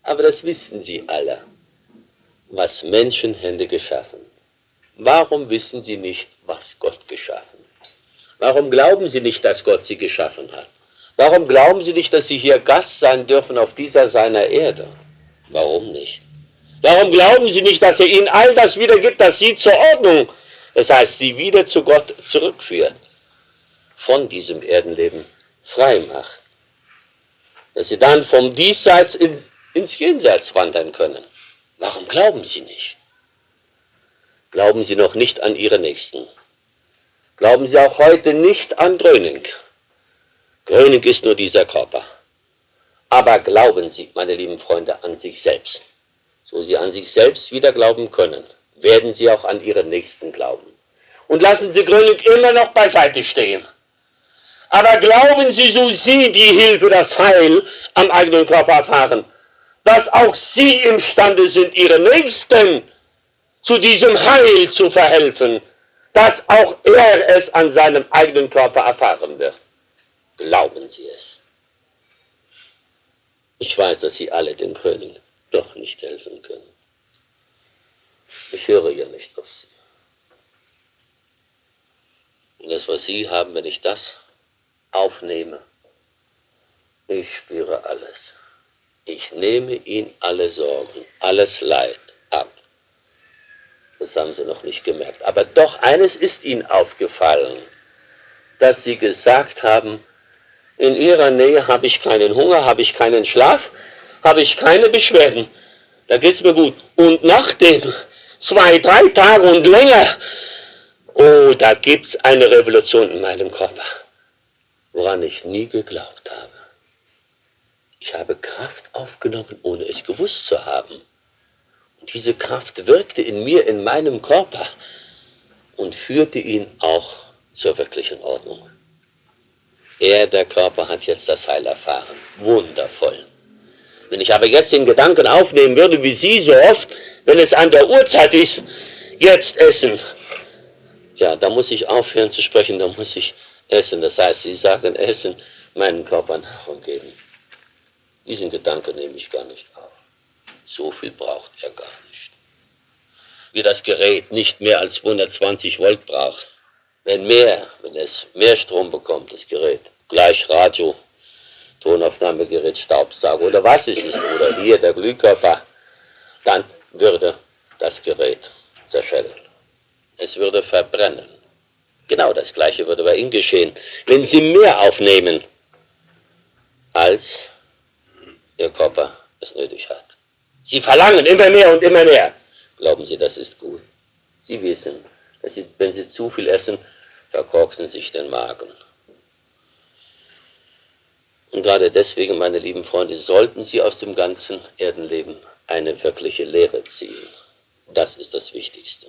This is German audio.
Aber das wissen Sie alle, was Menschenhände geschaffen. Warum wissen Sie nicht, was Gott geschaffen hat? Warum glauben Sie nicht, dass Gott Sie geschaffen hat? Warum glauben Sie nicht, dass Sie hier Gast sein dürfen auf dieser seiner Erde? Warum nicht? Warum glauben Sie nicht, dass er Ihnen all das wiedergibt, das Sie zur Ordnung, das heißt, Sie wieder zu Gott zurückführt, von diesem Erdenleben frei macht, dass Sie dann vom Diesseits ins Jenseits wandern können? Warum glauben Sie nicht? Glauben Sie noch nicht an Ihre Nächsten? Glauben Sie auch heute nicht an Gröning? Gröning ist nur dieser Körper. Aber glauben Sie, meine lieben Freunde, an sich selbst. So Sie an sich selbst wieder glauben können, werden Sie auch an Ihre Nächsten glauben. Und lassen Sie Gröning immer noch beiseite stehen. Aber glauben Sie, so Sie die Hilfe, das Heil am eigenen Körper erfahren, dass auch Sie imstande sind, Ihre Nächsten zu diesem Heil zu verhelfen, dass auch er es an seinem eigenen Körper erfahren wird. Glauben Sie es. Ich weiß, dass Sie alle den König doch nicht helfen können. Ich höre ja nicht auf Sie. Und das, was Sie haben, wenn ich das aufnehme, ich spüre alles. Ich nehme Ihnen alle Sorgen, alles Leid ab. Das haben Sie noch nicht gemerkt. Aber doch eines ist Ihnen aufgefallen, dass Sie gesagt haben, in Ihrer Nähe habe ich keinen Hunger, habe ich keinen Schlaf, habe ich keine Beschwerden. Da geht es mir gut. Und nachdem 2, 3 Tage und länger, oh, da gibt es eine Revolution in meinem Körper, woran ich nie geglaubt habe. Ich habe Kraft aufgenommen, ohne es gewusst zu haben. Und diese Kraft wirkte in mir, in meinem Körper und führte ihn auch zur wirklichen Ordnung. Er, der Körper, hat jetzt das Heil erfahren. Wundervoll. Wenn ich aber jetzt den Gedanken aufnehmen würde, wie Sie so oft, wenn es an der Uhrzeit ist, jetzt essen. Ja, da muss ich aufhören zu sprechen, da muss ich essen. Das heißt, Sie sagen essen, meinen Körper Nahrung geben. Diesen Gedanken nehme ich gar nicht auf. So viel braucht er gar nicht. Wie das Gerät nicht mehr als 220 Volt braucht. Wenn es mehr Strom bekommt, das Gerät, gleich Radio, Tonaufnahmegerät, Staubsauger oder was es ist, oder hier der Glühkörper, dann würde das Gerät zerschellen. Es würde verbrennen. Genau das Gleiche würde bei Ihnen geschehen, wenn Sie mehr aufnehmen, als Ihr Körper es nötig hat. Sie verlangen immer mehr und immer mehr. Glauben Sie, das ist gut? Sie wissen, dass Sie, wenn Sie zu viel essen, verkorksen sich den Magen. Und gerade deswegen, meine lieben Freunde, sollten Sie aus dem ganzen Erdenleben eine wirkliche Lehre ziehen. Das ist das Wichtigste.